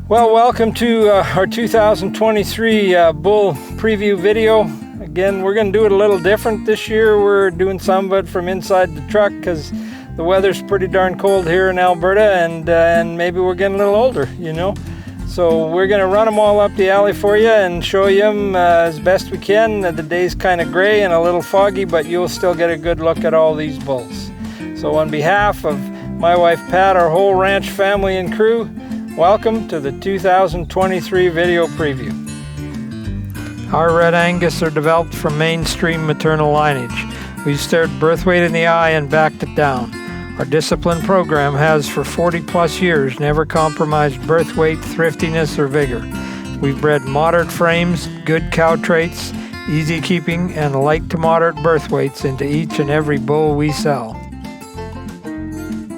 Well, welcome to our 2023 bull preview video. Again, we're going to do it a little different this year. We're doing some of it from inside the truck because the weather's pretty darn cold here in Alberta, and maybe we're getting a little older, you know. So we're going to run them all up the alley for you and show you them as best we can. The day's kind of gray and a little foggy, but you'll still get a good look at all these bulls. So on behalf of my wife Pat, our whole ranch family and crew, welcome to the 2023 video preview. Our Red Angus are developed from mainstream maternal lineage. We stared birth weight in the eye and backed it down. Our discipline program has for 40 plus years never compromised birth weight, thriftiness, or vigor. We've bred moderate frames, good cow traits, easy keeping, and light to moderate birth weights into each and every bull we sell.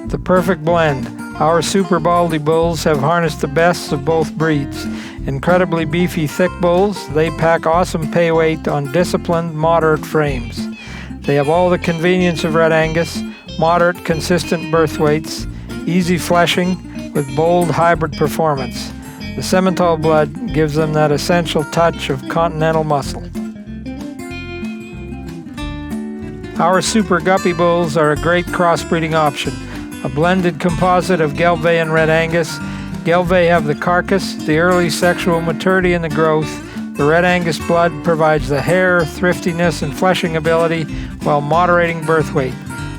The perfect blend. Our Super Baldy bulls have harnessed the best of both breeds. Incredibly beefy, thick bulls, they pack awesome pay weight on disciplined, moderate frames. They have all the convenience of Red Angus, moderate, consistent birth weights, easy fleshing with bold hybrid performance. The Simmental blood gives them that essential touch of continental muscle. Our Super Guppy bulls are a great crossbreeding option. A blended composite of Gelbvieh and Red Angus. Gelbvieh have the carcass, the early sexual maturity and the growth. The Red Angus blood provides the hair, thriftiness, and fleshing ability while moderating birth weight.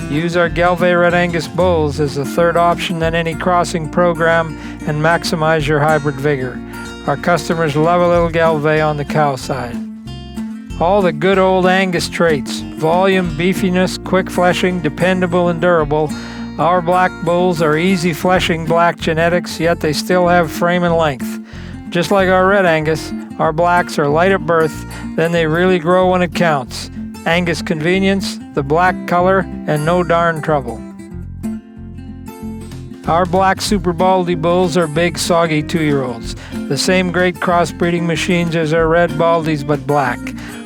Use our Gelbvieh Red Angus bulls as a third option than any crossing program and maximize your hybrid vigor. Our customers love a little Gelbvieh on the cow side. All the good old Angus traits: volume, beefiness, quick fleshing, dependable and durable. Our black bulls are easy fleshing black genetics, yet they still have frame and length. Just like our Red Angus, our blacks are light at birth, then they really grow when it counts. Angus convenience, the black color, and no darn trouble. Our black Super Baldy bulls are big, soggy 2-year-olds. The same great crossbreeding machines as our Red Baldies, but black.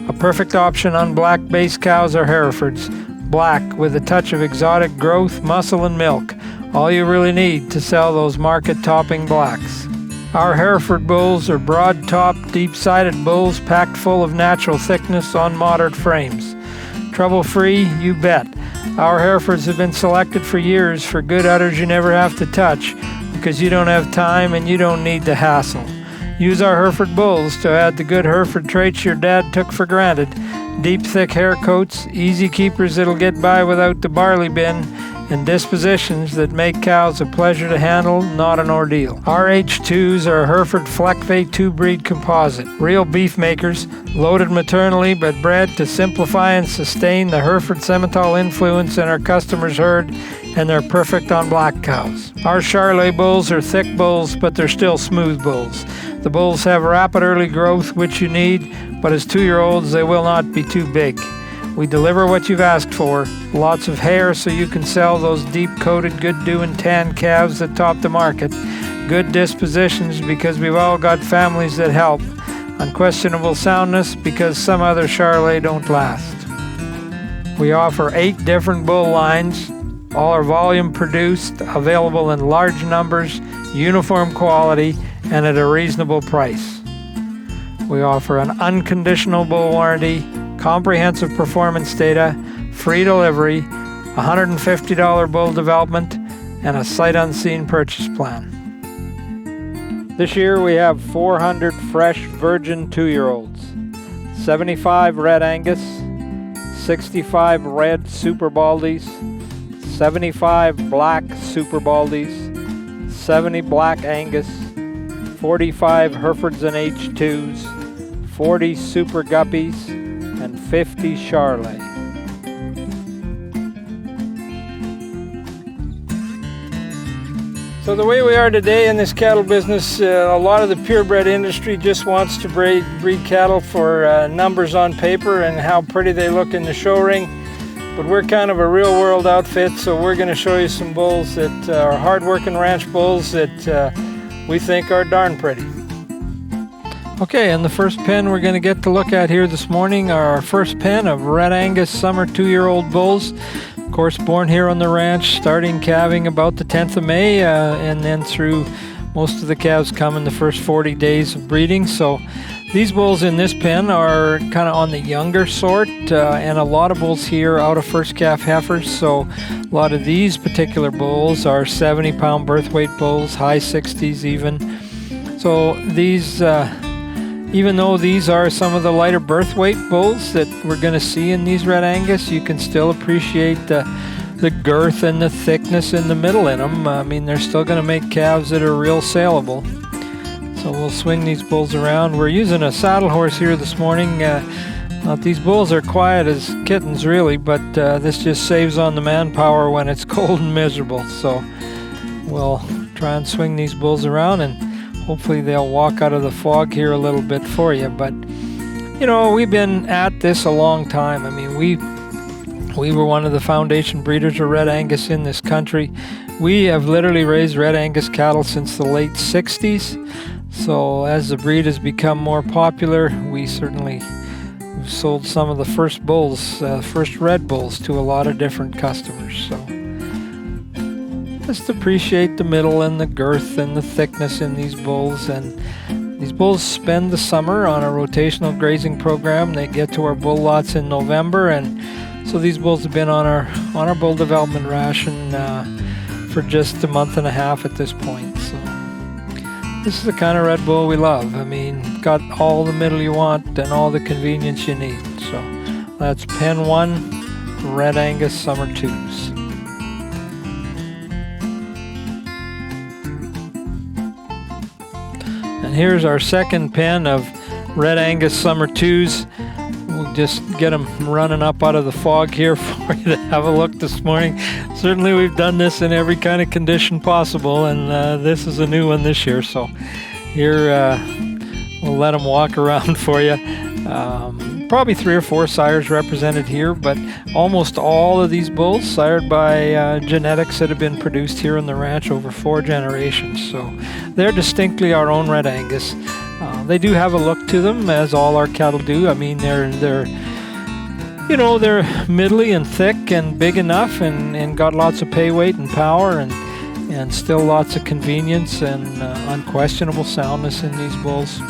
A perfect option on black base cows are Herefords. Black with a touch of exotic growth, muscle, and milk. All you really need to sell those market-topping blacks. Our Hereford bulls are broad-topped, deep-sided bulls packed full of natural thickness on moderate frames. Trouble-free, you bet. Our Herefords have been selected for years for good udders you never have to touch because you don't have time and you don't need the hassle. Use our Hereford bulls to add the good Hereford traits your dad took for granted. Deep, thick hair coats, easy keepers that'll get by without the barley bin, and dispositions that make cows a pleasure to handle, not an ordeal. Our H2s are a Hereford Fleckvieh 2-breed composite. Real beef makers, loaded maternally but bred to simplify and sustain the Hereford Simmental influence in our customers' herd, and they're perfect on black cows. Our Charolais bulls are thick bulls, but they're still smooth bulls. The bulls have rapid early growth, which you need, but as 2-year-olds they will not be too big. We deliver what you've asked for, lots of hair so you can sell those deep-coated, good-doing tan calves that top the market, good dispositions because we've all got families that help, unquestionable soundness because some other Charolais don't last. We offer 8 different bull lines, all are volume produced, available in large numbers, uniform quality, and at a reasonable price. We offer an unconditional bull warranty, comprehensive performance data, free delivery, $150 bull development, and a sight unseen purchase plan. This year we have 400 fresh virgin 2-year-olds, 75 Red Angus, 65 Red Super Baldies, 75 Black Super Baldies, 70 Black Angus, 45 Herefords and H2s, 40 Super Guppies, and 50 Charolais. So the way we are today in this cattle business, a lot of the purebred industry just wants to breed cattle for numbers on paper and how pretty they look in the show ring. But we're kind of a real world outfit, so we're going to show you some bulls that are hard-working ranch bulls that we think are darn pretty. Okay, and the first pen we're going to get to look at here this morning are our first pen of Red Angus summer 2-year-old bulls. Of course, born here on the ranch, starting calving about the 10th of May, and then through Most of the calves come in the first 40 days of breeding, so these bulls in this pen are kind of on the younger sort, and a lot of bulls here out of first calf heifers, so a lot of these particular bulls are 70-pound birth weight bulls, high 60s even. So these, even though these are some of the lighter birth weight bulls that we're going to see in these Red Angus, you can still appreciate the girth and the thickness in the middle in them. I mean, they're still going to make calves that are real saleable. So we'll swing these bulls around. We're using a saddle horse here this morning. These bulls are quiet as kittens really, but this just saves on the manpower when it's cold and miserable. So we'll try and swing these bulls around, and hopefully they'll walk out of the fog here a little bit for you. But you know, we've been at this a long time. I mean, we were one of the foundation breeders of Red Angus in this country. We have literally raised Red Angus cattle since the late 60s. So as the breed has become more popular, we've sold some of the first bulls, first red bulls, to a lot of different customers. So just appreciate the middle and the girth and the thickness in these bulls. And these bulls spend the summer on a rotational grazing program. They get to our bull lots in November, and so these bulls have been on our bull development ration for just a month and a half at this point. So this is the kind of red bull we love. I mean, got all the middle you want and all the convenience you need. So that's Pen 1, Red Angus Summer 2s. And here's our second pen of Red Angus Summer 2s. We'll just get them running up out of the fog here for you to have a look this morning. Certainly we've done this in every kind of condition possible, and this is a new one this year. So here we'll let them walk around for you. Probably 3 or 4 sires represented here, but almost all of these bulls sired by genetics that have been produced here on the ranch over 4 generations. So they're distinctly our own Red Angus. They do have a look to them, as all our cattle do. I mean, they're middly and thick and big enough, and got lots of pay weight and power, and still lots of convenience and unquestionable soundness in these bulls.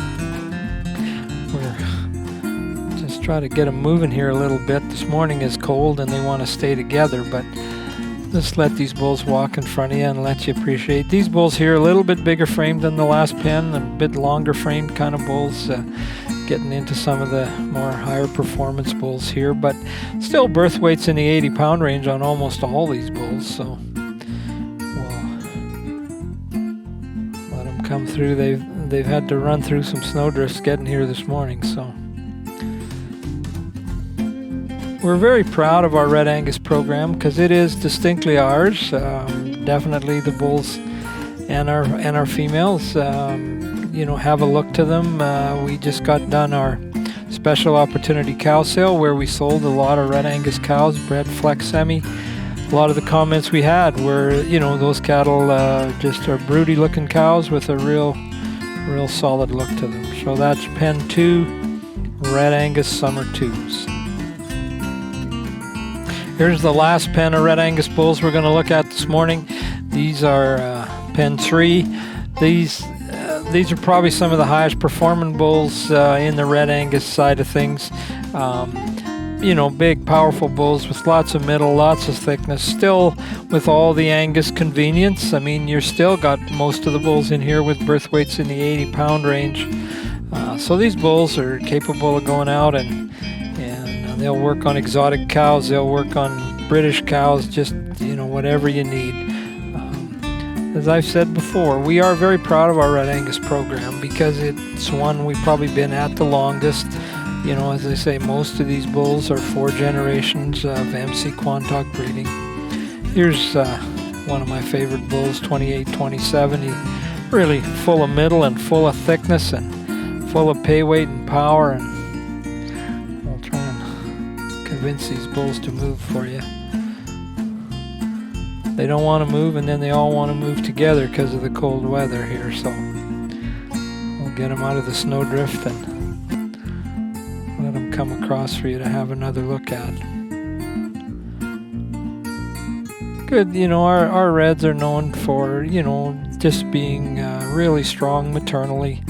We're just trying to get them moving here a little bit. This morning is cold and they want to stay together, but just let these bulls walk in front of you and let you appreciate. These bulls here, a little bit bigger framed than the last pen, a bit longer framed kind of bulls, getting into some of the more higher performance bulls here, but still birth weights in the 80-pound range on almost all these bulls. So we'll let them come through. They've had to run through some snowdrifts getting here this morning, so we're very proud of our Red Angus program because it is distinctly ours. Definitely the bulls and our females, have a look to them. We just got done our special opportunity cow sale where we sold a lot of Red Angus cows, bred flex semi. A lot of the comments we had were, those cattle just are broody looking cows with a real solid look to them. So that's Pen 2, Red Angus Summer 2s. Here's the last pen of Red Angus bulls we're going to look at this morning. These are Pen 3. These are probably some of the highest performing bulls in the Red Angus side of things. Big, powerful bulls with lots of middle, lots of thickness, still with all the Angus convenience. I mean, you're still got most of the bulls in here with birth weights in the 80-pound range. So these bulls are capable of going out and they'll work on exotic cows, they'll work on British cows, just, whatever you need. As I've said before, we are very proud of our Red Angus program because it's one we've probably been at the longest. As I say, most of these bulls are 4 generations of m.c.quantock breeding. Here's one of my favorite bulls, 2827. He's really full of middle and full of thickness and full of pay weight and power, and I'll try and convince these bulls to move for you. They don't want to move, and then they all want to move together because of the cold weather here, so we'll get them out of the snowdrift and let them come across for you to have another look at. Good, our reds are known for, just being really strong maternally.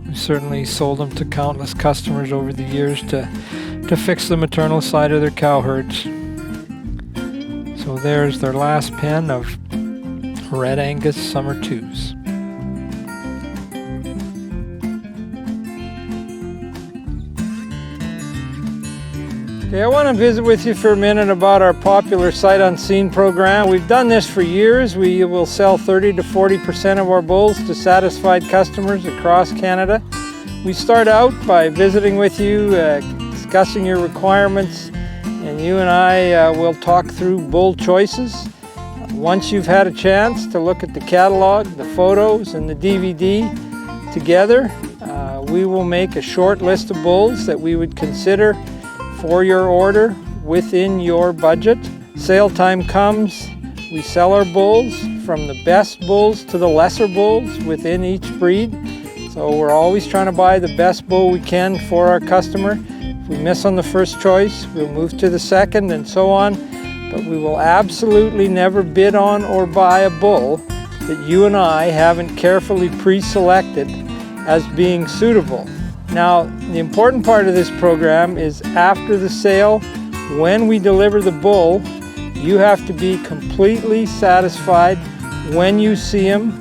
We've certainly sold them to countless customers over the years to fix the maternal side of their cow herds. So there's their last pen of Red Angus Summer 2s. Okay, I want to visit with you for a minute about our popular Sight Unseen program. We've done this for years. We will sell 30 to 40% of our bulls to satisfied customers across Canada. We start out by visiting with you, discussing your requirements, and you and I will talk through bull choices. Once you've had a chance to look at the catalog, the photos, and the DVD together, we will make a short list of bulls that we would consider for your order within your budget. Sale time comes, we sell our bulls from the best bulls to the lesser bulls within each breed. So we're always trying to buy the best bull we can for our customer. If we miss on the first choice, we'll move to the second and so on. But we will absolutely never bid on or buy a bull that you and I haven't carefully pre-selected as being suitable. Now, the important part of this program is after the sale, when we deliver the bull, you have to be completely satisfied when you see him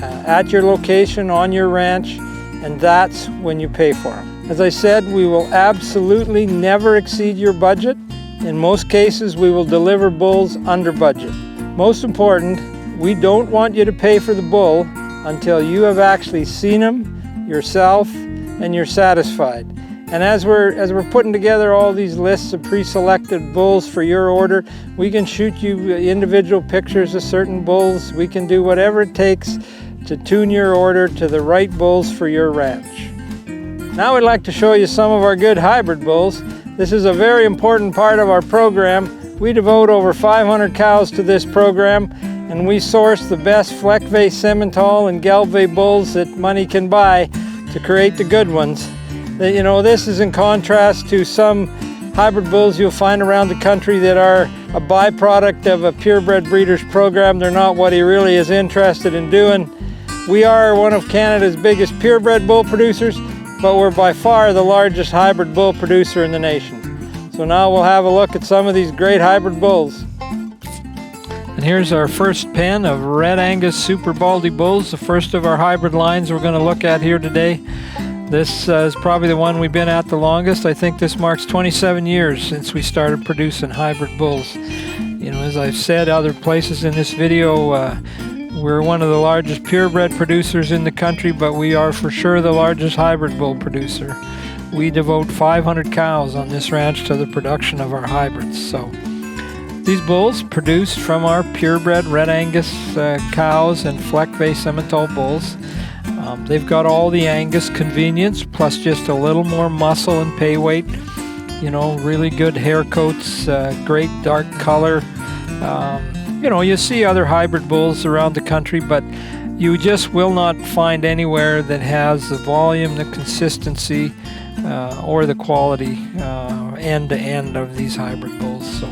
at your location, on your ranch, and that's when you pay for him. As I said, we will absolutely never exceed your budget. In most cases, we will deliver bulls under budget. Most important, we don't want you to pay for the bull until you have actually seen him yourself and you're satisfied. And as we're putting together all these lists of pre-selected bulls for your order, we can shoot you individual pictures of certain bulls. We can do whatever it takes to tune your order to the right bulls for your ranch. Now we'd like to show you some of our good hybrid bulls. This is a very important part of our program. We devote over 500 cows to this program, and we source the best Fleckvieh, Simmental, and Gelbvieh bulls that money can buy to create the good ones. You know, this is in contrast to some hybrid bulls you'll find around the country that are a byproduct of a purebred breeder's program. They're not what he really is interested in doing. We are one of Canada's biggest purebred bull producers, but we're by far the largest hybrid bull producer in the nation. So now we'll have a look at some of these great hybrid bulls. And here's our first pen of Red Angus Super Baldy bulls, the first of our hybrid lines we're going to look at here today. This is probably the one we've been at the longest. I think this marks 27 years since we started producing hybrid bulls. You know, as I've said other places in this video, we're one of the largest purebred producers in the country, but we are for sure the largest hybrid bull producer. We devote 500 cows on this ranch to the production of our hybrids. So these bulls produced from our purebred Red Angus cows and Fleckvieh Simmental bulls. They've got all the Angus convenience, plus just a little more muscle and pay weight. You know, really good hair coats, great dark color. You know, you see other hybrid bulls around the country, but you just will not find anywhere that has the volume, the consistency, or the quality end to end of these hybrid bulls. So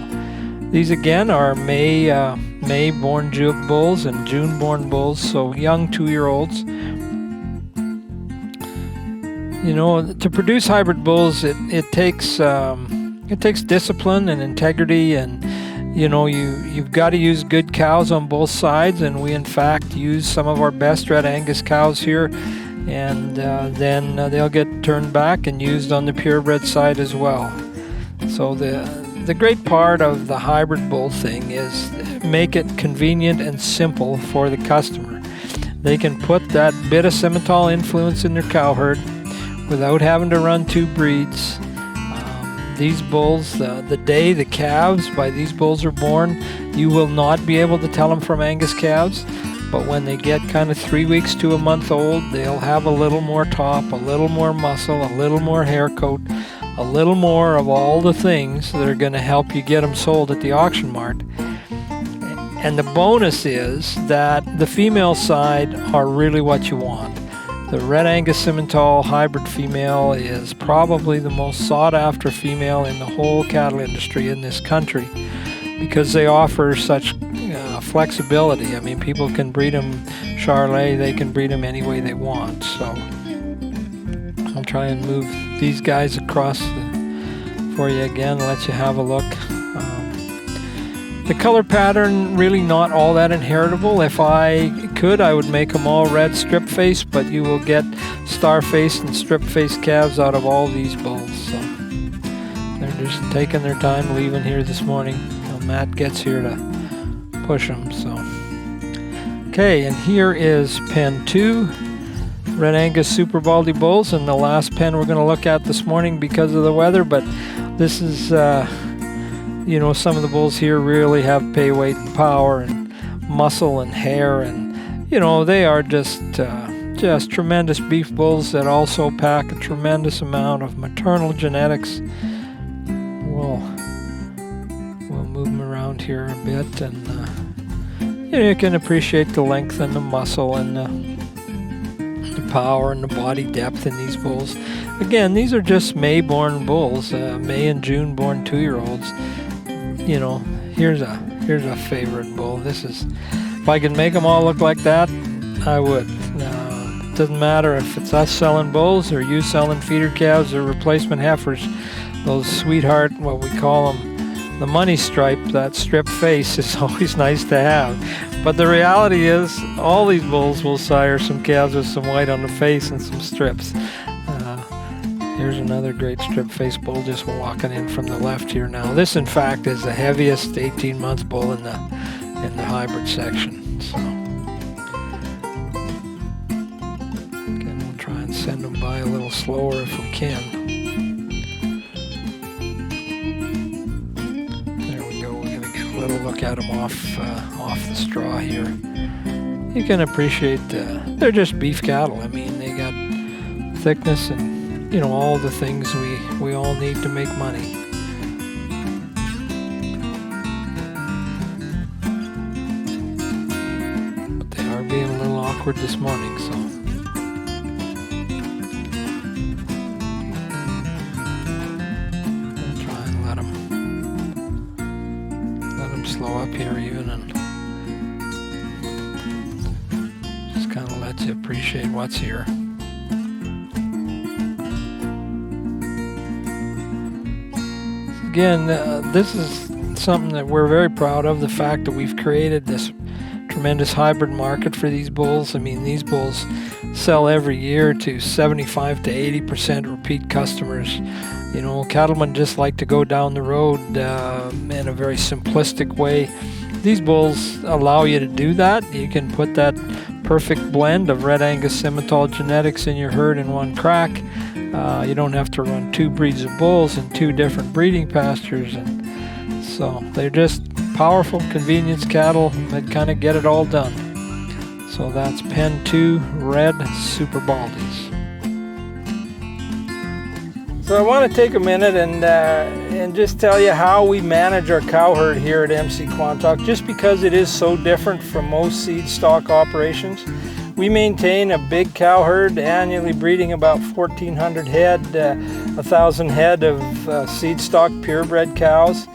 these again are May born bulls and June born bulls, so young 2-year-olds. You know, to produce hybrid bulls, it takes discipline and integrity, and you know, you've got to use good cows on both sides, and we in fact use some of our best Red Angus cows here, and then they'll get turned back and used on the purebred side as well. So the great part of the hybrid bull thing is make it convenient and simple for the customer. They can put that bit of Simmental influence in their cow herd without having to run 2 breeds. These bulls, the day the calves by these bulls are born, you will not be able to tell them from Angus calves, but when they get kind of 3 weeks to a month old, they'll have a little more top, a little more muscle, a little more hair coat, a little more of all the things that are going to help you get them sold at the auction mart. And the bonus is that the female side are really what you want. The Red Angus Simmental hybrid female is probably the most sought after female in the whole cattle industry in this country, because they offer such flexibility. I mean, people can breed them Charolais, they can breed them any way they want. So I'll try and move these guys across for you again, let you have a look. The color pattern, really not all that inheritable. If I could, I would make them all red strip face, but you will get star face and strip face calves out of all these bulls. So they're just taking their time leaving here this morning till Matt gets here to push them. So okay, and here is pen 2, Red Angus Super Baldy bulls, and the last pen we're going to look at this morning because of the weather. But this is you know, some of the bulls here really have pay weight and power and muscle and hair, and you know, they are just tremendous beef bulls that also pack a tremendous amount of maternal genetics. We'll move them around here a bit, and you know, you can appreciate the length and the muscle and the power and the body depth in these bulls. Again, these are just May-born bulls, May and June-born 2-year-olds. You know, here's a favorite bull. This is, if I could make them all look like that, I would. It doesn't matter if it's us selling bulls or you selling feeder calves or replacement heifers. Those sweetheart, what we call them, the money stripe, that strip face is always nice to have. But the reality is, all these bulls will sire some calves with some white on the face and some strips. Here's another great strip face bull just walking in from the left here now. This, in fact, is the heaviest 18-month bull in the hybrid section. So again, we'll try and send them by a little slower if we can. There we go. We're going to get a little look at them off the straw here. You can appreciate they're just beef cattle. I mean, they got thickness and, you know, all the things we all need to make money. But they are being a little awkward this morning, so I'll try and let them slow up here even, and just kind of let you appreciate what's here. Again, this is something that we're very proud of, the fact that we've created this tremendous hybrid market for these bulls. I mean, these bulls sell every year to 75 to 80% repeat customers. You know, cattlemen just like to go down the road in a very simplistic way. These bulls allow you to do that. You can put that perfect blend of Red Angus Simmental genetics in your herd in one crack. You don't have to run 2 breeds of bulls in 2 different breeding pastures, and so they're just powerful convenience cattle that kind of get it all done. So that's pen 2 Red Super Baldies. So I want to take a minute and just tell you how we manage our cow herd here at m.c.quantock, just because it is so different from most seed stock operations. We maintain a big cow herd, annually breeding about 1,400 head, 1,000 head of seed stock purebred cows.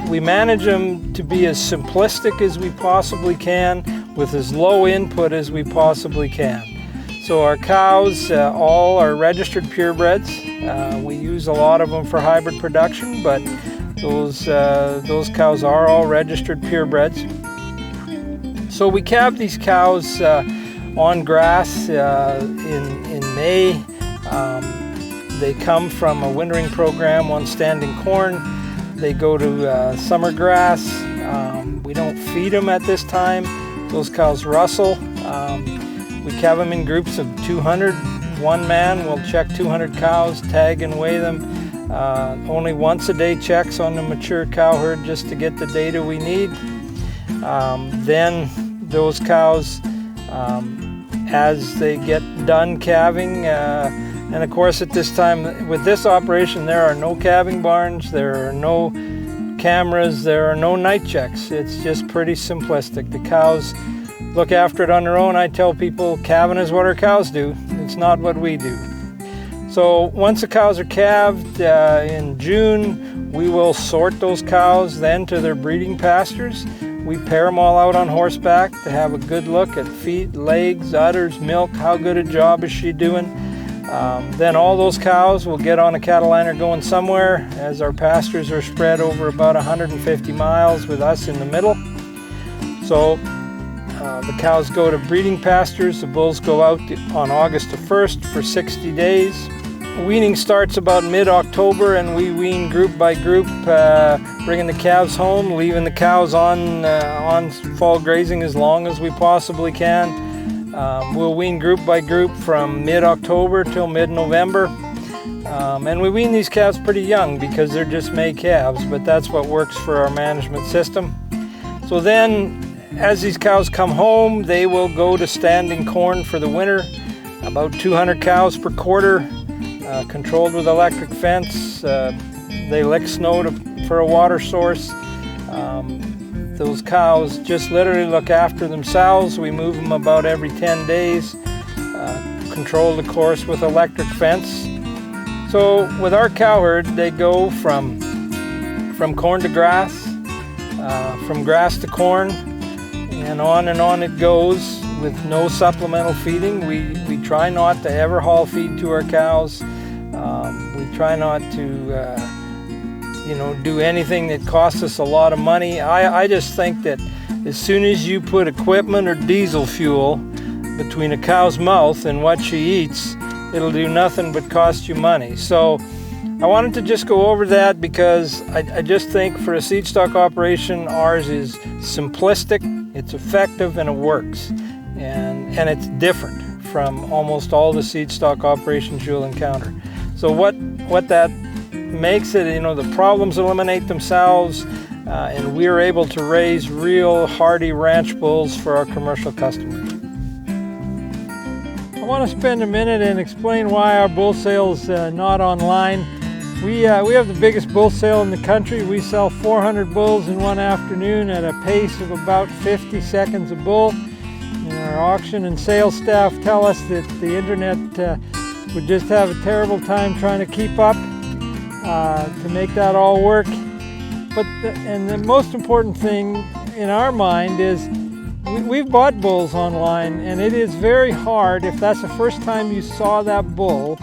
We manage them to be as simplistic as we possibly can, with as low input as we possibly can. So our cows all are registered purebreds. We use a lot of them for hybrid production, but those cows are all registered purebreds. So we calve these cows on grass in May. They come from a wintering program on standing corn. They go to summer grass. We don't feed them at this time. Those cows rustle. We calve them in groups of 200. One man will check 200 cows, tag and weigh them. Only once a day checks on the mature cow herd just to get the data we need. Then those cows, as they get done calving, and of course at this time with this operation there are no calving barns, there are no cameras, there are no night checks. It's just pretty simplistic. The cows look after it on their own. I tell people calving is what our cows do. It's not what we do. So once the cows are calved in June, we will sort those cows then to their breeding pastures. We pair them all out on horseback to have a good look at feet, legs, udders, milk, how good a job is she doing. Then all those cows will get on a cattle liner going somewhere, as our pastures are spread over about 150 miles with us in the middle. So the cows go to breeding pastures. The bulls go out on August the 1st for 60 days. Weaning starts about mid-October, and we wean group by group, bringing the calves home, leaving the cows on fall grazing as long as we possibly can. We'll wean group by group from mid-October till mid-November. And we wean these calves pretty young because they're just May calves, but that's what works for our management system. So then, as these cows come home, they will go to standing corn for the winter. About 200 cows per quarter, controlled with electric fence. They lick snow for a water source. Those cows just literally look after themselves. We move them about every 10 days, control the course with electric fence. So with our cow herd, they go from corn to grass, from grass to corn, and on it goes with no supplemental feeding. We try not to ever haul feed to our cows. We try not to do anything that costs us a lot of money. I just think that as soon as you put equipment or diesel fuel between a cow's mouth and what she eats, it'll do nothing but cost you money. So I wanted to just go over that because I just think for a seed stock operation, ours is simplistic, it's effective, and it works. And it's different from almost all the seed stock operations you'll encounter. So what that makes it, the problems eliminate themselves, and we're able to raise real hardy ranch bulls for our commercial customers. I want to spend a minute and explain why our bull sale is not online. We have the biggest bull sale in the country. We sell 400 bulls in one afternoon at a pace of about 50 seconds a bull. And our auction and sales staff tell us that the internet would just have a terrible time trying to keep up to make that all work. But the most important thing in our mind is we've bought bulls online, and it is very hard, if that's the first time you saw that bull,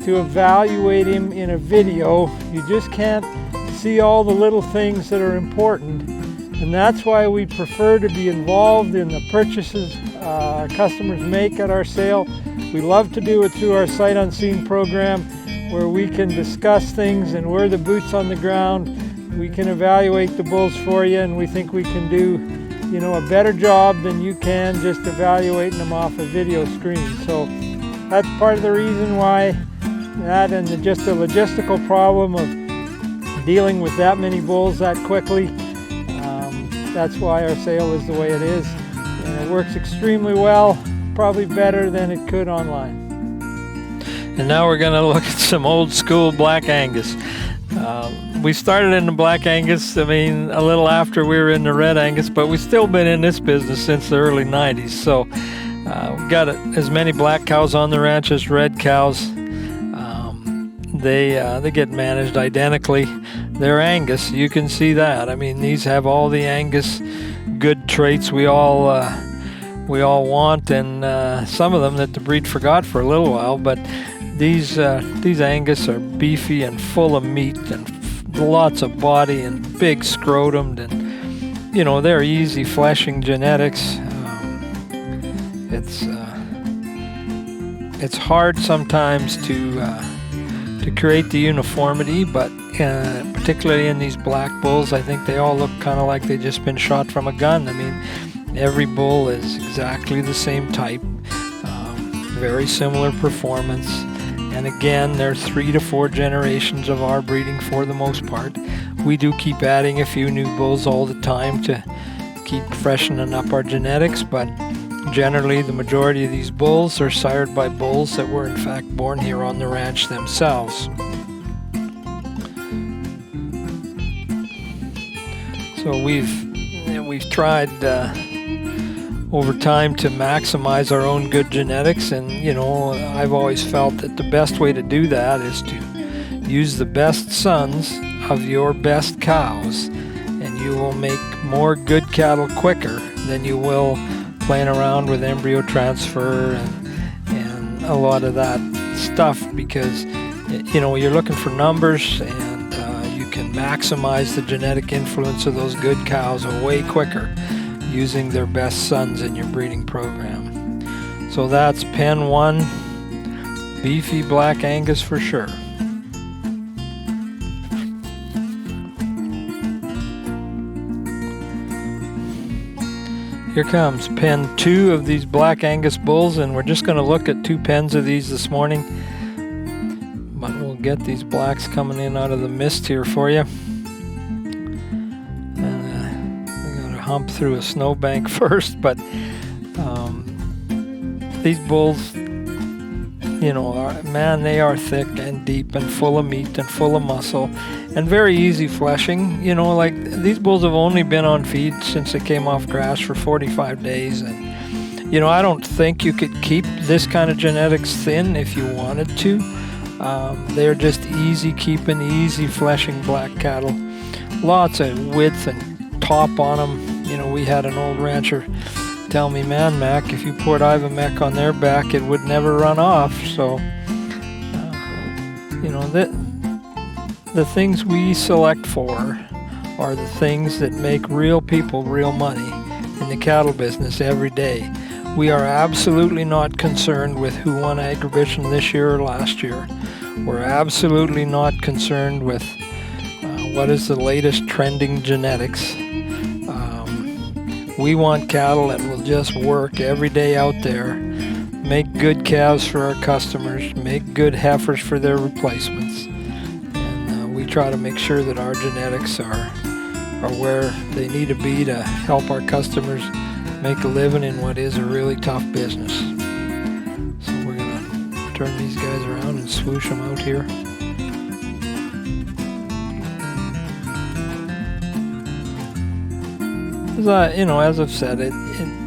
to evaluate him in a video. You just can't see all the little things that are important, and that's why we prefer to be involved in the purchases our customers make at our sale. We love to do it through our Sight Unseen program, where we can discuss things and we're the boots on the ground. We can evaluate the bulls for you, and we think we can do a better job than you can just evaluating them off a video screen. So that's part of the reason why that, and just the logistical problem of dealing with that many bulls that quickly. That's why our sale is the way it is. And it works extremely well, probably better than it could online. And now we're going to look at some old school Black Angus. We started in the Black Angus, a little after we were in the Red Angus, but we've still been in this business since the early 90s. So we've got as many black cows on the ranch as red cows. They get managed identically. They're Angus, you can see that. These have all the Angus good traits we all want, and some of them that the breed forgot for a little while. But these Angus are beefy and full of meat and lots of body and big scrotum, and they're easy fleshing genetics. It's hard sometimes to create the uniformity, but particularly in these black bulls, I think they all look kind of like they've just been shot from a gun. Every bull is exactly the same type, very similar performance. And again, there are 3 to 4 generations of our breeding for the most part. We do keep adding a few new bulls all the time to keep freshening up our genetics, but generally the majority of these bulls are sired by bulls that were in fact born here on the ranch themselves. So we've tried over time to maximize our own good genetics, and I've always felt that the best way to do that is to use the best sons of your best cows and and you will make more good cattle quicker than you will playing around with embryo transfer and a lot of that stuff, because you're looking for numbers, and you can maximize the genetic influence of those good cows way quicker using their best sons in your breeding program. So that's pen 1, beefy black Angus for sure. Here comes pen 2 of these black Angus bulls, and we're just going to look at 2 pens of these this morning. But we'll get these blacks coming in out of the mist here for you. We got to hump through a snowbank first, but these bulls, they are thick and deep and full of meat and full of muscle and very easy fleshing. Like these bulls have only been on feed since they came off grass for 45 days. And, I don't think you could keep this kind of genetics thin if you wanted to. They're just easy keeping, easy fleshing black cattle. Lots of width and top on them. We had an old rancher tell me, man, Mac, if you poured Ivamec on their back, it would never run off. So, the things we select for are the things that make real people real money in the cattle business every day. We are absolutely not concerned with who won Agribition this year or last year. We're absolutely not concerned with what is the latest trending genetics. We want cattle that will just work every day out there, make good calves for our customers, make good heifers for their replacements. And we try to make sure that our genetics are where they need to be to help our customers make a living in what is a really tough business. So we're going to turn these guys around and swoosh them out here. As I've said, it's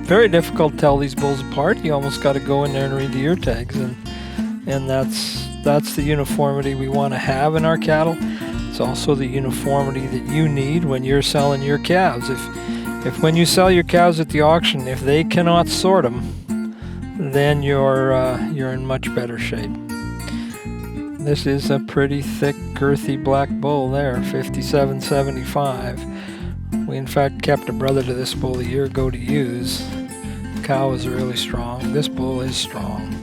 very difficult to tell these bulls apart. You almost got to go in there and read the ear tags, and that's the uniformity we want to have in our cattle. It's also the uniformity that you need when you're selling your calves. If when you sell your cows at the auction, if they cannot sort them, then you're in much better shape. This is a pretty thick, girthy black bull there, 57.75. We in fact kept a brother to this bull a year ago to use. The cow is really strong. This bull is strong.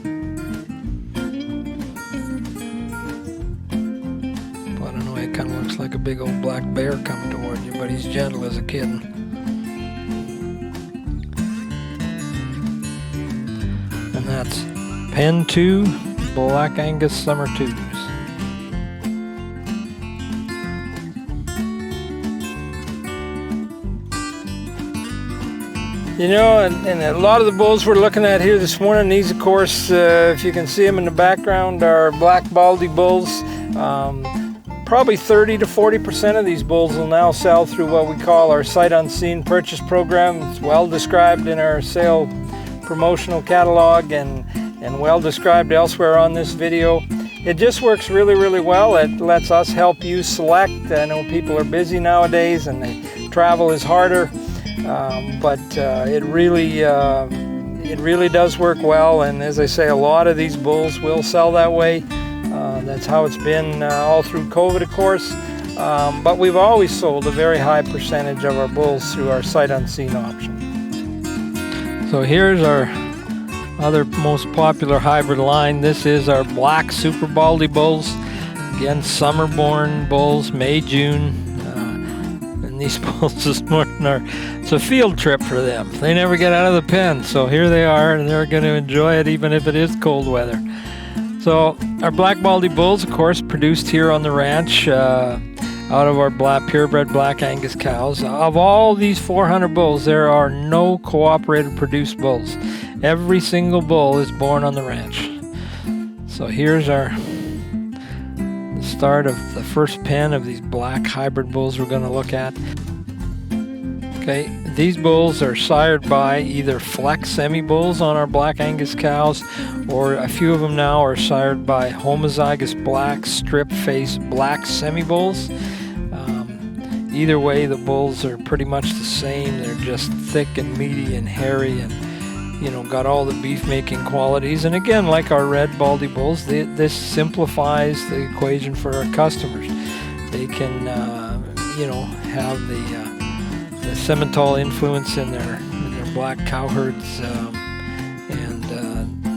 But I don't know, it kind of looks like a big old black bear coming toward you, but he's gentle as a kitten. And that's pen 2, black Angus summer 2s. And a lot of the bulls we're looking at here this morning, these of course, if you can see them in the background, are black Baldy bulls. Probably 30 to 40% of these bulls will now sell through what we call our sight unseen purchase program. It's well described in our sale promotional catalog and well described elsewhere on this video. It just works really, really well. It lets us help you select. I know people are busy nowadays and travel is harder. But it really does work well, and as I say, a lot of these bulls will sell that way. That's how it's been all through COVID, of course. But we've always sold a very high percentage of our bulls through our sight unseen option. So here's our other most popular hybrid line. This is our black Super Baldy bulls. Again, summer-born bulls, May, June. These bulls this morning it's a field trip for them. They never get out of the pen, so here they are, and they're going to enjoy it even if it is cold weather. So our black Baldy bulls, of course, produced here on the ranch out of our purebred black Angus cows. Of all these 400 bulls, there are no cooperative produced bulls. Every single bull is born on the ranch. So here's our start of the first pen of these black hybrid bulls we're going to look at. Okay, these bulls are sired by either flex semi-bulls on our black Angus cows, or a few of them now are sired by homozygous black strip-face black semi-bulls. either way, the bulls are pretty much the same. They're just thick and meaty and hairy and, got all the beef-making qualities. And again, like our red Baldy bulls, this simplifies the equation for our customers. They can, have the Simmental influence in their black cow herds and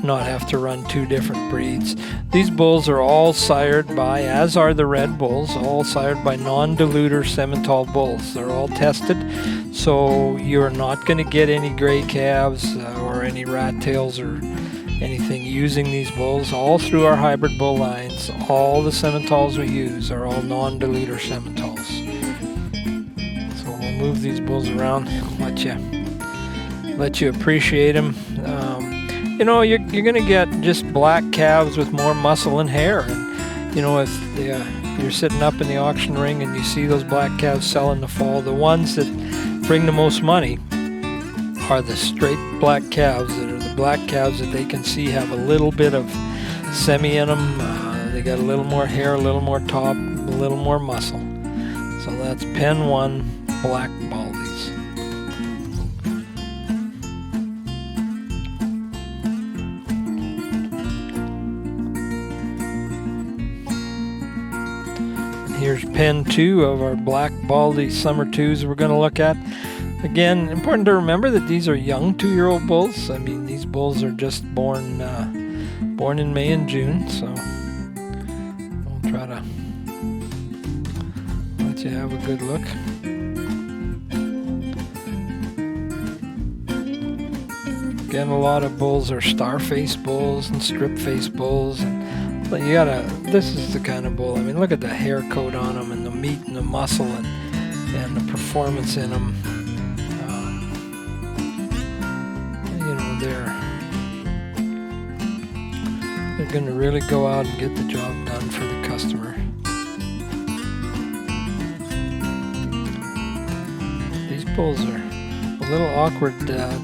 not have to run two different breeds. These bulls are all sired by, as are the red bulls, all sired by non-diluter Simmental bulls. They're all tested, so you're not going to get any gray calves or any rat tails or anything using these bulls. All through our hybrid bull lines, all the Simmentals we use are all non-diluter Simmentals. So we'll move these bulls around, let you appreciate them. You're going to get just black calves with more muscle and hair. And, if you're sitting up in the auction ring and you see those black calves sell in the fall, the ones that bring the most money are the straight black calves, that are the black calves that they can see have a little bit of semi in them. They got a little more hair, a little more top, a little more muscle. So that's Pen 1 Black Baldies. Here's Pen 2 of our Black Baldy Summer 2s we're going to look at. Again, important to remember that these are young 2-year-old bulls. I mean, these bulls are just born in May and June, so I'll try to let you have a good look. Again, a lot of bulls are star-face bulls and strip-face bulls, and this is the kind of bull. I mean, look at the hair coat on them and the meat and the muscle and the performance in them. They're going to really go out and get the job done for the customer. These bulls are a little awkward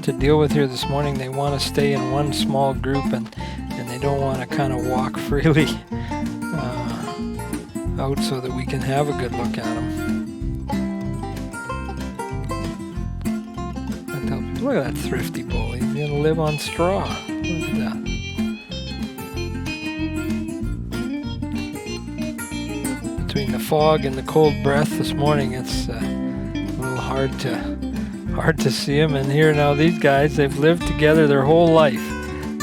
to deal with here this morning. They want to stay in one small group and they don't want to kind of walk freely out so that we can have a good look at them. I tell people, look at that thrifty bull. He's going to live on straw. Look at that. Between the fog and the cold breath this morning, it's a little hard to see them. And here now, these guys, they've lived together their whole life.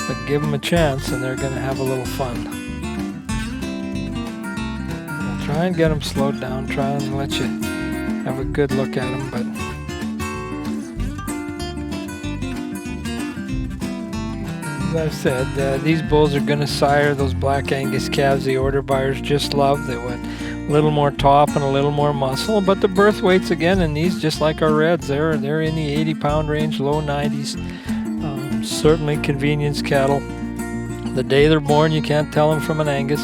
But give them a chance and they're going to have a little fun. We'll try and get them slowed down, try and let you have a good look at them. But as I've said, these bulls are going to sire those black Angus calves the order buyers just love. They want a little more top and a little more muscle. But the birth weights, again, in these, just like our reds, they're in the 80-pound range, low 90s. Certainly convenience cattle. The day they're born, you can't tell them from an Angus,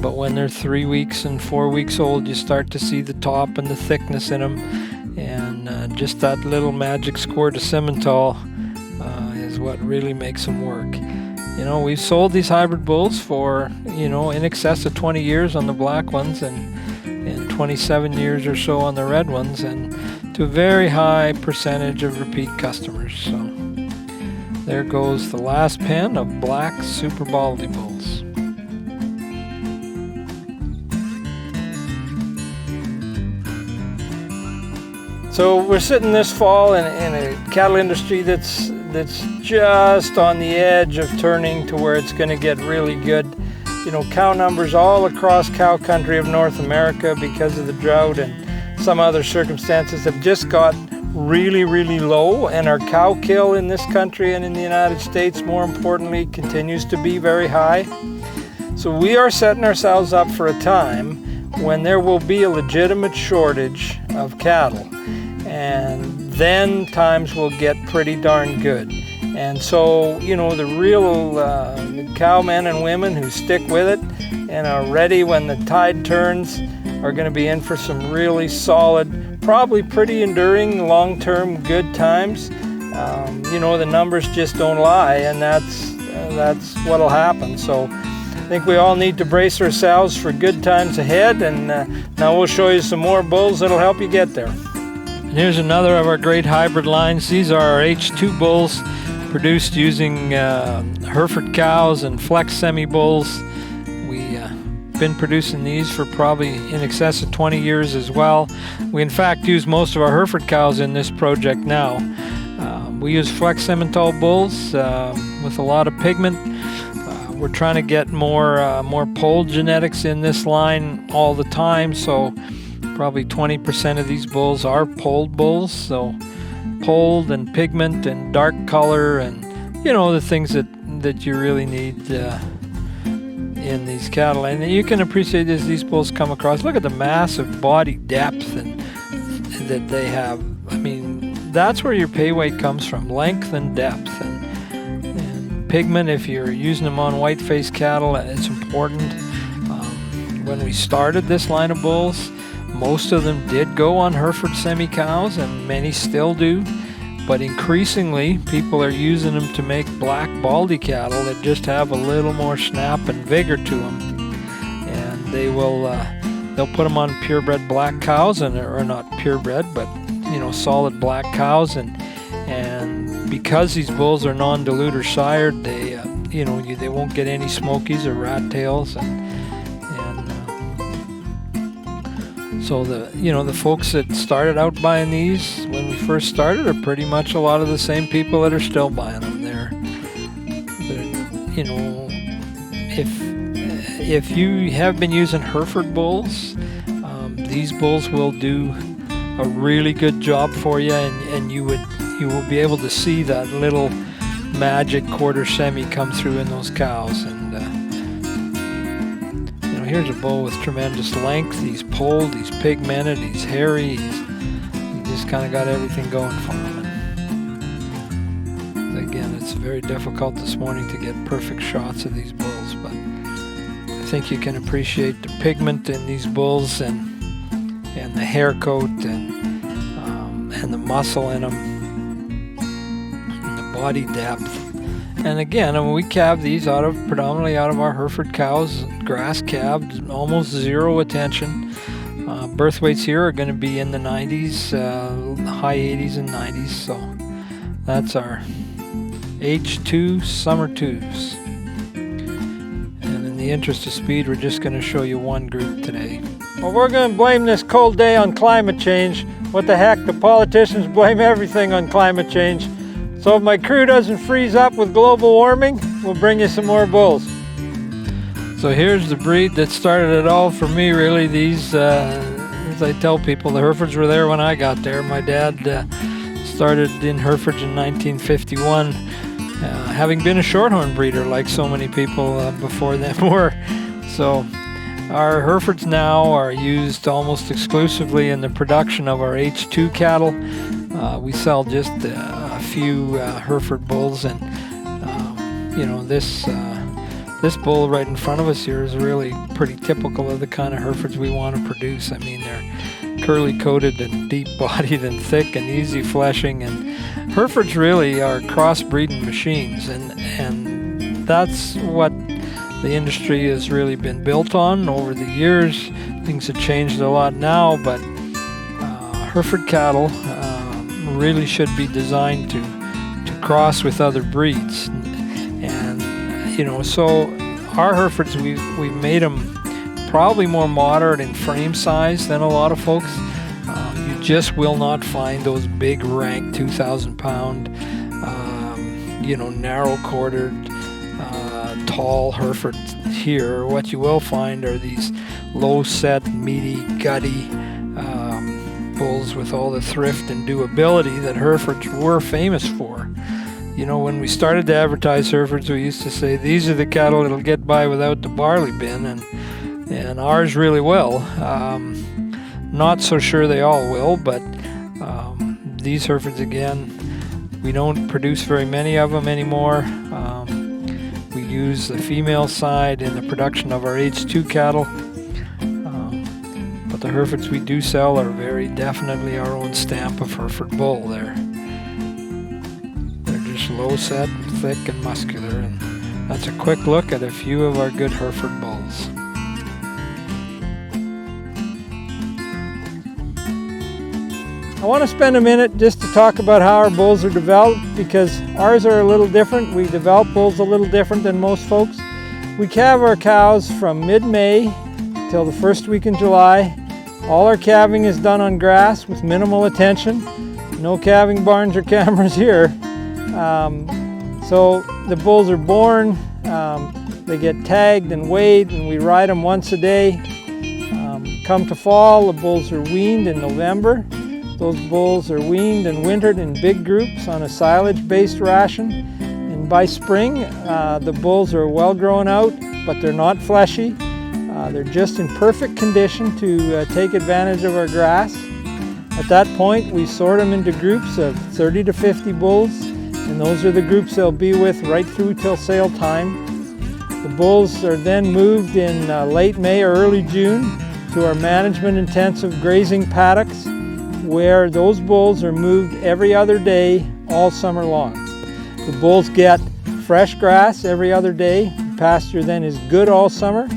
but when they're 3 weeks and 4 weeks old, you start to see the top and the thickness in them, and just that little magic squirt of Simmental is what really makes them work. We've sold these hybrid bulls for in excess of 20 years on the black ones and 27 years or so on the red ones, and to a very high percentage of repeat customers. So there goes the last pen of black Super Baldy bulls. So we're sitting this fall in a cattle industry that's just on the edge of turning to where it's going to get really good. Cow numbers all across cow country of North America, because of the drought and some other circumstances, have just got really, really low, and our cow kill in this country and in the United States, more importantly, continues to be very high. So we are setting ourselves up for a time when there will be a legitimate shortage of cattle, and then times will get pretty darn good. And so, the real cowmen and women who stick with it and are ready when the tide turns are going to be in for some really solid, probably pretty enduring, long-term good times. The numbers just don't lie, and that's what'll happen. So I think we all need to brace ourselves for good times ahead, and now we'll show you some more bulls that'll help you get there. And here's another of our great hybrid lines. These are our H2 bulls, produced using Hereford cows and flex semi-bulls. We've been producing these for probably in excess of 20 years as well. We in fact use most of our Hereford cows in this project now. We use flex Simmental bulls with a lot of pigment. We're trying to get more polled genetics in this line all the time, so probably 20% of these bulls are polled bulls. So polled and pigment and dark color and the things that you really need in these cattle. And you can appreciate as these bulls come across. Look at the massive body depth and that they have. I mean, that's where your pay weight comes from, length and depth. And pigment, if you're using them on white-faced cattle, it's important. When we started this line of bulls, most of them did go on Hereford semi-cows, and many still do. But increasingly, people are using them to make black Baldy cattle that just have a little more snap and vigor to them. And they'll put them on purebred black cows, or not purebred, but solid black cows, and because these bulls are non-dilute or sired, they won't get any smokies or rat tails, so the folks that started out buying these when we first started are pretty much a lot of the same people that are still buying them. If you have been using Hereford bulls, these bulls will do a really good job for you, and you will be able to see that little magic quarter semi come through in those cows. And here's a bull with tremendous length. He's polled, he's pigmented, he's hairy, he just kind of got everything going for him. And again, it's very difficult this morning to get perfect shots of these bulls, but I think you can appreciate the pigment in these bulls and the hair coat and the muscle in them and the body depth. And again, we calve these predominantly out of our Hereford cows, grass calved, almost zero attention. Birth weights here are going to be in the 90s, high 80s and 90s. So that's our H2 summer twos. And in the interest of speed, we're just going to show you one group today. Well, we're going to blame this cold day on climate change. What the heck, the politicians blame everything on climate change. So if my crew doesn't freeze up with global warming, we'll bring you some more bulls. So here's the breed that started it all for me, really. These, as I tell people, the Herefords were there when I got there. My dad started in Herefords in 1951, having been a shorthorn breeder like so many people before them were. So our Herefords now are used almost exclusively in the production of our H2 cattle. We sell just a few Hereford bulls, and this bull right in front of us here is really pretty typical of the kind of Herefords we want to produce. I mean, they're curly coated and deep bodied and thick and easy fleshing, and Herefords really are crossbreeding machines, and that's what the industry has really been built on over the years. Things have changed a lot now, but Hereford cattle really should be designed to cross with other breeds. And so our Herefords, we've made them probably more moderate in frame size than a lot of folks. You just will not find those big rank 2,000-pound, narrow quartered, tall Herefords here. What you will find are these low set, meaty, gutty bulls with all the thrift and doability that Herefords were famous for. When we started to advertise Herefords, we used to say these are the cattle that'll get by without the barley bin, and ours really will. Not so sure they all will, but these Herefords, again, we don't produce very many of them anymore. We use the female side in the production of our H2 cattle. But the Herefords we do sell are very definitely our own stamp of Hereford bull. They're just low set, thick and muscular, and That's a quick look at a few of our good Hereford bulls. I want to spend a minute just to talk about how our bulls are developed, because ours are a little different. We develop bulls a little different than most folks. We calve our cows from mid-May till the first week in July. All our calving is done on grass with minimal attention. No calving barns or cameras here. So the bulls are born, they get tagged and weighed, and we ride them once a day. Come to fall, the bulls are weaned in November. Those bulls are weaned and wintered in big groups on a silage-based ration. And by spring, the bulls are well grown out, but they're not fleshy. They're just in perfect condition to take advantage of our grass. At that point, we sort them into groups of 30 to 50 bulls, and those are the groups they'll be with right through till sale time. The bulls are then moved in late May or early June to our management-intensive grazing paddocks, where those bulls are moved every other day all summer long. The bulls get fresh grass every other day. The pasture then is good all summer.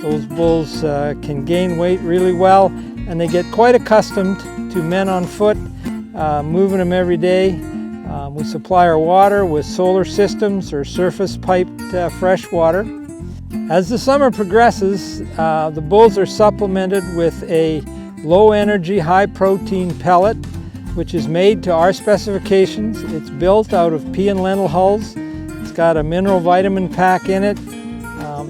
Those bulls can gain weight really well, and they get quite accustomed to men on foot, moving them every day. We supply our water with solar systems or surface piped fresh water. As the summer progresses, the bulls are supplemented with a low-energy, high-protein pellet, which is made to our specifications. It's built out of pea and lentil hulls. It's got a mineral vitamin pack in it.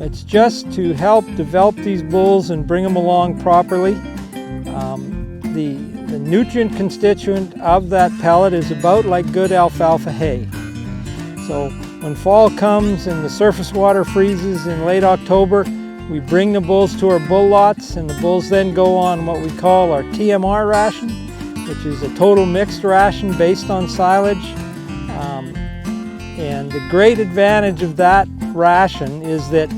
It's just to help develop these bulls and bring them along properly. The nutrient constituent of that pellet is about like good alfalfa hay. So when fall comes and the surface water freezes in late October, we bring the bulls to our bull lots, and the bulls then go on what we call our TMR ration, which is a total mixed ration based on silage. And the great advantage of that ration is that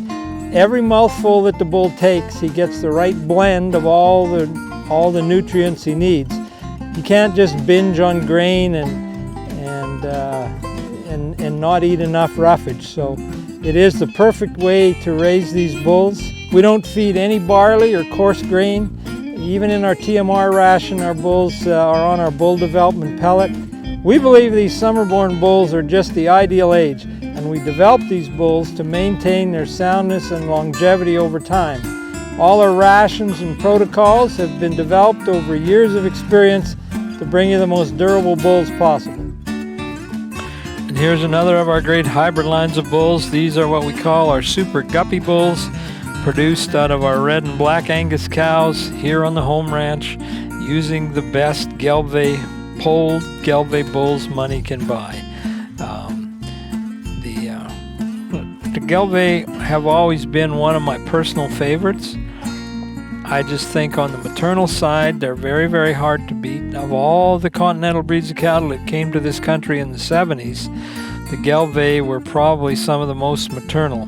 every mouthful that the bull takes, he gets the right blend of all the nutrients he needs. You can't just binge on grain and not eat enough roughage. So it is the perfect way to raise these bulls. We don't feed any barley or coarse grain. Even in our TMR ration, our bulls are on our bull development pellet. We believe these summer-born bulls are just the ideal age, and we develop these bulls to maintain their soundness and longevity over time. All our rations and protocols have been developed over years of experience to bring you the most durable bulls possible. And here's another of our great hybrid lines of bulls. These are what we call our Super Guppy bulls, produced out of our red and black Angus cows here on the home ranch, using the best polled Gelbvieh bulls money can buy. The Gelbvieh have always been one of my personal favorites. I just think on the maternal side, they're very, very hard to beat. Of all the continental breeds of cattle that came to this country in the 70s, the Gelbvieh were probably some of the most maternal.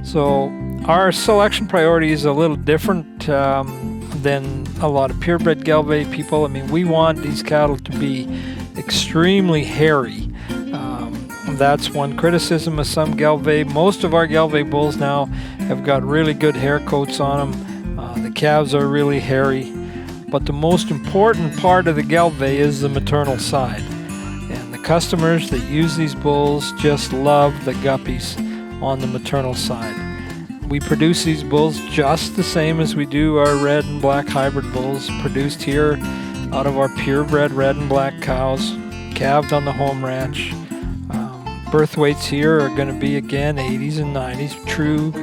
So our selection priority is a little different than a lot of purebred Gelbvieh people. I mean, we want these cattle to be extremely hairy. That's one criticism of some Gelbvieh. Most of our Gelbvieh bulls now have got really good hair coats on them. The calves are really hairy, but the most important part of the Gelbvieh is the maternal side. And the customers that use these bulls just love the guppies on the maternal side. We produce these bulls just the same as we do our red and black hybrid bulls, produced here out of our purebred red and black cows, calved on the home ranch. Birth weights here are going to be again 80s and 90s, true,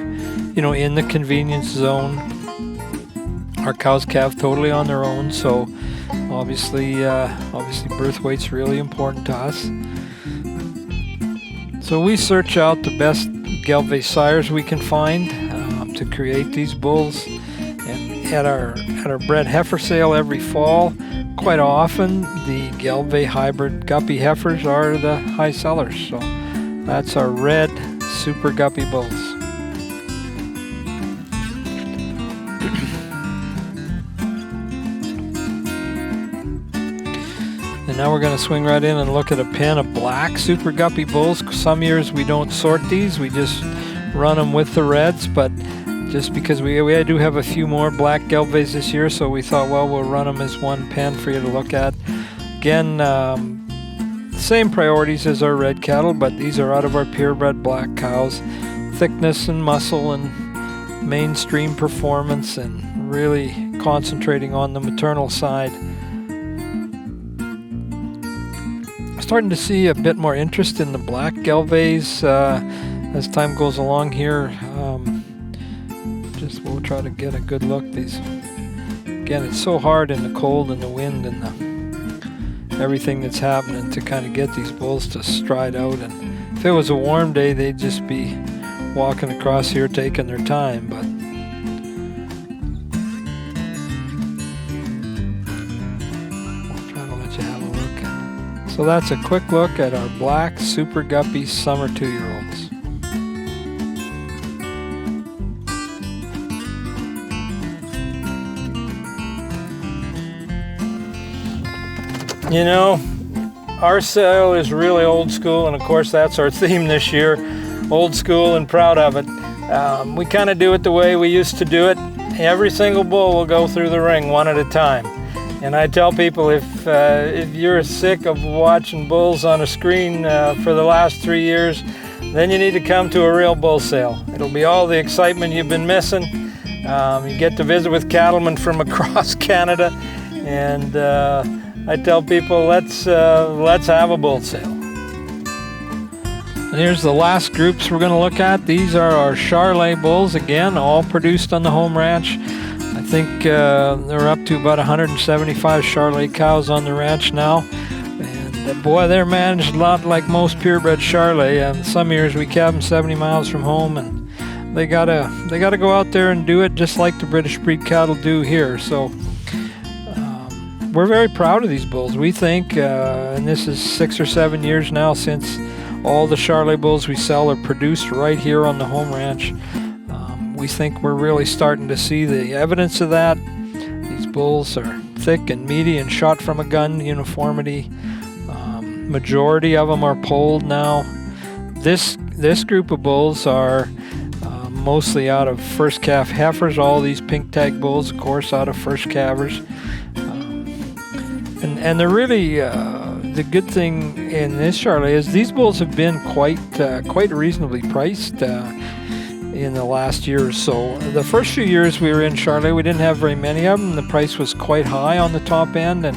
in the convenience zone. Our cows calve totally on their own, so obviously birth weight's really important to us. So we search out the best Gelbvieh sires we can find to create these bulls. And at our bred heifer sale every fall, quite often the Gelbvieh hybrid guppy heifers are the high sellers. So that's our red Super Guppy bulls. And now we're going to swing right in and look at a pen of black Super Guppy bulls. Some years we don't sort these, we just run them with the reds, but just because we do have a few more black Gelbviehs this year, so we thought, well, we'll run them as one pen for you to look at. Again, same priorities as our red cattle, but these are out of our purebred black cows. Thickness and muscle and mainstream performance, and really concentrating on the maternal side. Starting to see a bit more interest in the black Gelbviehs as time goes along here. We'll try to get a good look. These, again, it's so hard in the cold and the wind and everything that's happening to kind of get these bulls to stride out. And if it was a warm day, they'd just be walking across here taking their time, but so that's a quick look at our black Super Guppy summer 2-year-olds. You know, our sale is really old school, and of course that's our theme this year, old school and proud of it. We kind of do it the way we used to do it. Every single bull will go through the ring one at a time. And I tell people, if you're sick of watching bulls on a screen for the last 3 years, then you need to come to a real bull sale. It'll be all the excitement you've been missing. You get to visit with cattlemen from across Canada, and I tell people, let's have a bull sale. And here's the last groups we're going to look at. These are our Charolais bulls, again, all produced on the home ranch. I think they're up to about 175 Charolais cows on the ranch now. And boy, they're managed a lot like most purebred Charolais. And some years we cab them 70 miles from home, and they gotta go out there and do it just like the British breed cattle do here. So we're very proud of these bulls. We think, and this is 6 or 7 years now since all the Charolais bulls we sell are produced right here on the home ranch. We think we're really starting to see the evidence of that. These bulls are thick and meaty and shot from a gun uniformity. Majority of them are polled now. This group of bulls are mostly out of first calf heifers. All these pink tag bulls, of course, out of first calvers. And they're really the good thing in this Charolais is these bulls have been quite reasonably priced in the last year or so. The first few years we were in Charolais, we didn't have very many of them. The price was quite high on the top end, and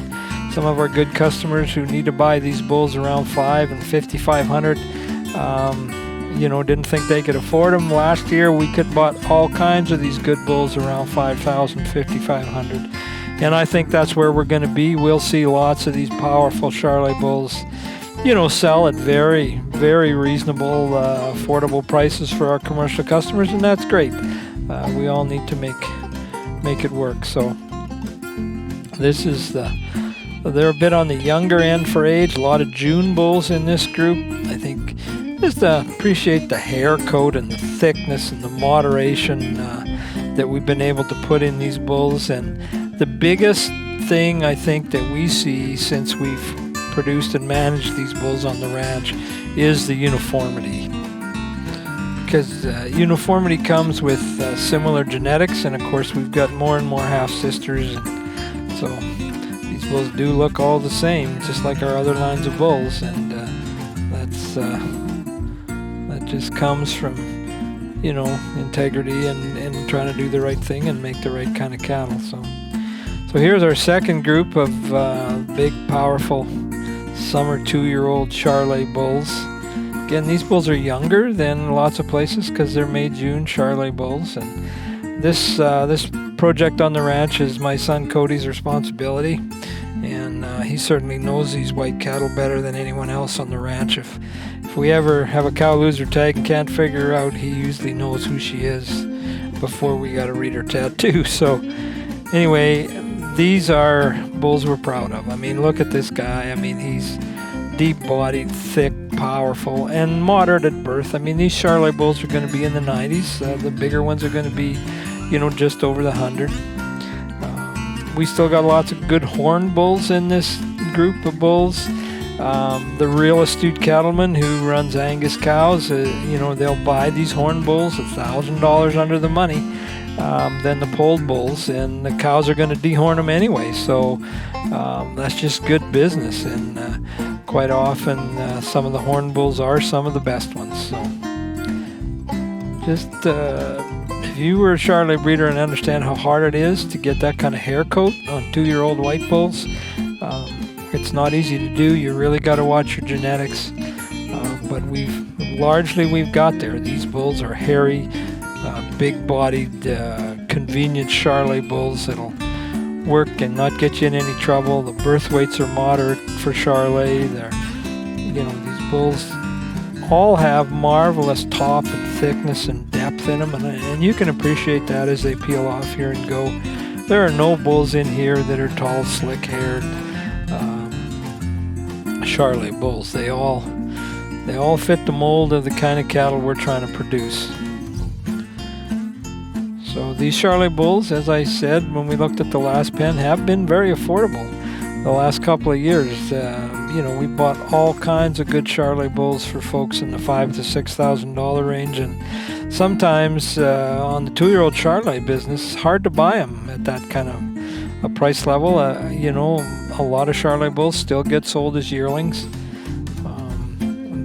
some of our good customers who need to buy these bulls around $5,000 and $5,500, didn't think they could afford them. Last year we could bought all kinds of these good bulls around $5,000, $5,500. And I think that's where we're going to be. We'll see lots of these powerful Charolais bulls, sell at very, very reasonable, affordable prices for our commercial customers, and that's great. We all need to make it work. So this is they're a bit on the younger end for age. A lot of June bulls in this group. I think just appreciate the hair coat and the thickness and the moderation that we've been able to put in these bulls. And the biggest thing I think that we see since we've produced and managed these bulls on the ranch is the uniformity. Because uniformity comes with similar genetics, and of course we've got more and more half-sisters. So these bulls do look all the same, just like our other lines of bulls, and that just comes from integrity and trying to do the right thing and make the right kind of cattle. So here's our second group of big, powerful summer 2-year-old Charolais bulls. Again, these bulls are younger than lots of places because they're May June Charolais bulls. And this project on the ranch is my son Cody's responsibility, and he certainly knows these white cattle better than anyone else on the ranch. If we ever have a cow lose her tag and can't figure her out, he usually knows who she is before we got to read her tattoo. So anyway, these are bulls we're proud of. I mean, look at this guy. I mean, he's deep-bodied, thick, powerful, and moderate at birth. I mean, these Charolais bulls are going to be in the 90s. The bigger ones are going to be, just over the 100. We still got lots of good horn bulls in this group of bulls. The real astute cattleman who runs Angus cows, they'll buy these horn bulls $1,000 under the money than the polled bulls, and the cows are going to dehorn them anyway. So that's just good business, and quite often some of the horn bulls are some of the best ones. So just if you were a Charolais breeder and understand how hard it is to get that kind of hair coat on 2-year-old white bulls, it's not easy to do. You really got to watch your genetics, but we've got there. These bulls are hairy, big-bodied, convenient Charolais bulls that'll work and not get you in any trouble. The birth weights are moderate for Charolais. These bulls all have marvelous top and thickness and depth in them, and you can appreciate that as they peel off here and go. There are no bulls in here that are tall, slick-haired Charolais bulls. They all fit the mold of the kind of cattle we're trying to produce. So these Charolais bulls, as I said when we looked at the last pen, have been very affordable the last couple of years. We bought all kinds of good Charolais bulls for folks in the $5,000 to $6,000 range, and sometimes on the 2-year-old Charolais business, it's hard to buy them at that kind of a price level. A lot of Charolais bulls still get sold as yearlings.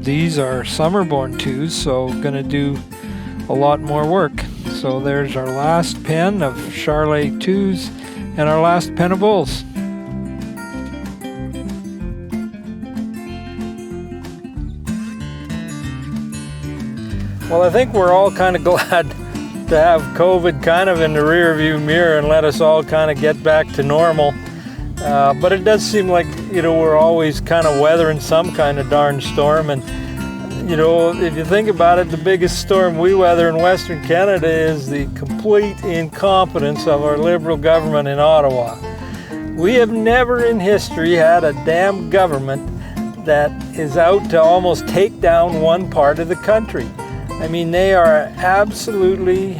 These are summer-born 2s, so going to do a lot more work. So there's our last pen of Charolais 2s and our last pen of bulls. Well, I think we're all kind of glad to have COVID kind of in the rearview mirror and let us all kind of get back to normal. But it does seem like, we're always kind of weathering some kind of darn storm. And, if you think about it, the biggest storm we weather in Western Canada is the complete incompetence of our Liberal government in Ottawa. We have never in history had a damn government that is out to almost take down one part of the country. I mean, they are absolutely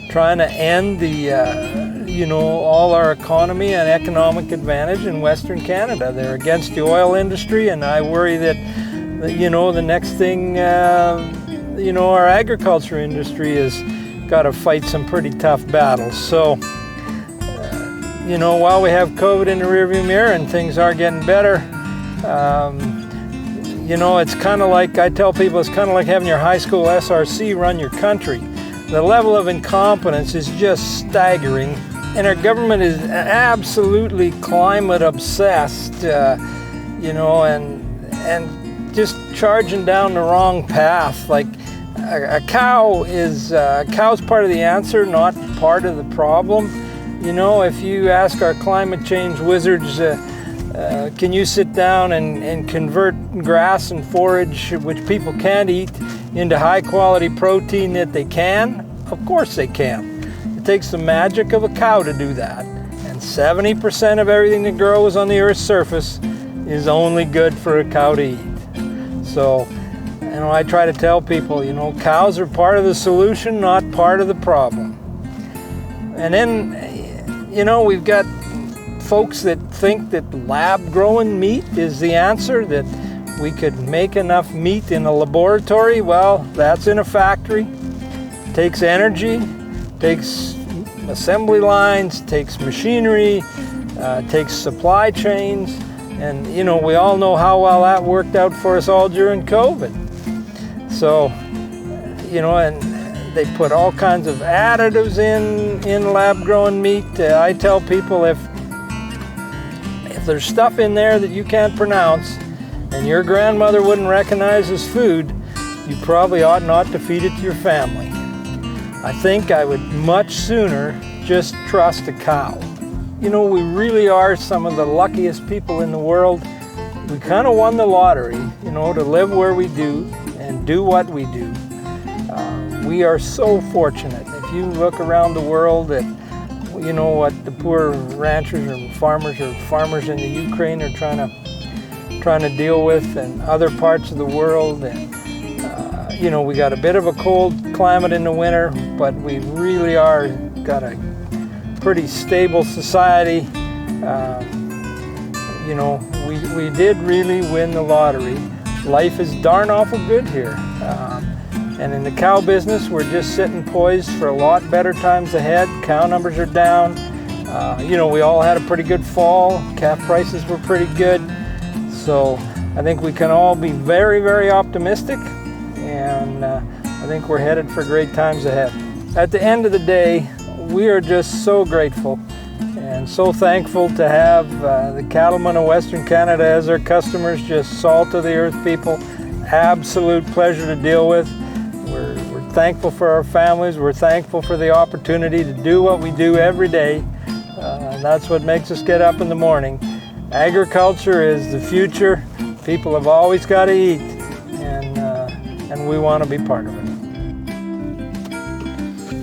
trying to end all our economy and economic advantage in Western Canada. They're against the oil industry, and I worry that, the next thing, our agriculture industry has got to fight some pretty tough battles. So, while we have COVID in the rearview mirror and things are getting better, it's kind of like, I tell people, it's kind of like having your high school SRC run your country. The level of incompetence is just staggering, and our government is absolutely climate obsessed, and just charging down the wrong path. Like a cow's part of the answer, not part of the problem. If you ask our climate change wizards, can you sit down and convert grass and forage, which people can't eat, into high quality protein that they can? Of course they can. It takes the magic of a cow to do that. And 70% of everything that grows on the Earth's surface is only good for a cow to eat. So, I try to tell people, cows are part of the solution, not part of the problem. And then, we've got folks that think that lab-grown meat is the answer, that we could make enough meat in a laboratory. Well, that's in a factory. It takes energy, takes assembly lines, takes machinery, takes supply chains. And, we all know how well that worked out for us all during COVID. So, and they put all kinds of additives in lab-grown meat. I tell people if there's stuff in there that you can't pronounce and your grandmother wouldn't recognize as food, you probably ought not to feed it to your family. I think I would much sooner just trust a cow. We really are some of the luckiest people in the world. We kind of won the lottery, to live where we do and do what we do. We are so fortunate. If you look around the world at, what the poor ranchers or farmers in the Ukraine are trying to deal with, and other parts of the world, and we got a bit of a cold climate in the winter, but we really are got a pretty stable society. you know, we did really win the lottery. Life is darn awful good here. And in the cow business, we're just sitting poised for a lot better times ahead. Cow numbers are down. You know, we all had a pretty good fall. Calf prices were pretty good. So I think we can all be very, very optimistic. And I think we're headed for great times ahead. At the end of the day, we are just so grateful and so thankful to have the cattlemen of Western Canada as our customers, just salt of the earth people. Absolute pleasure to deal with. We're thankful for our families. We're thankful for the opportunity to do what we do every day. And that's what makes us get up in the morning. Agriculture is the future. People have always got to eat, and we want to be part of it.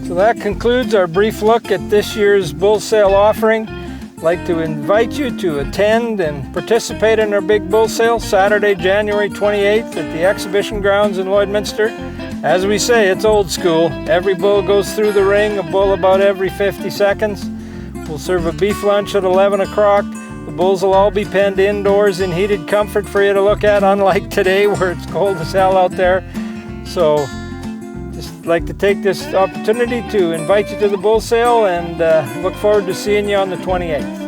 So that concludes our brief look at this year's bull sale offering. I'd like to invite you to attend and participate in our big bull sale Saturday, January 28th at the exhibition grounds in Lloydminster. As we say, it's old school. Every bull goes through the ring, a bull about every 50 seconds. We'll serve a beef lunch at 11 o'clock. The bulls will all be penned indoors in heated comfort for you to look at, unlike today where it's cold as hell out there. So just like to take this opportunity to invite you to the bull sale and look forward to seeing you on the 28th.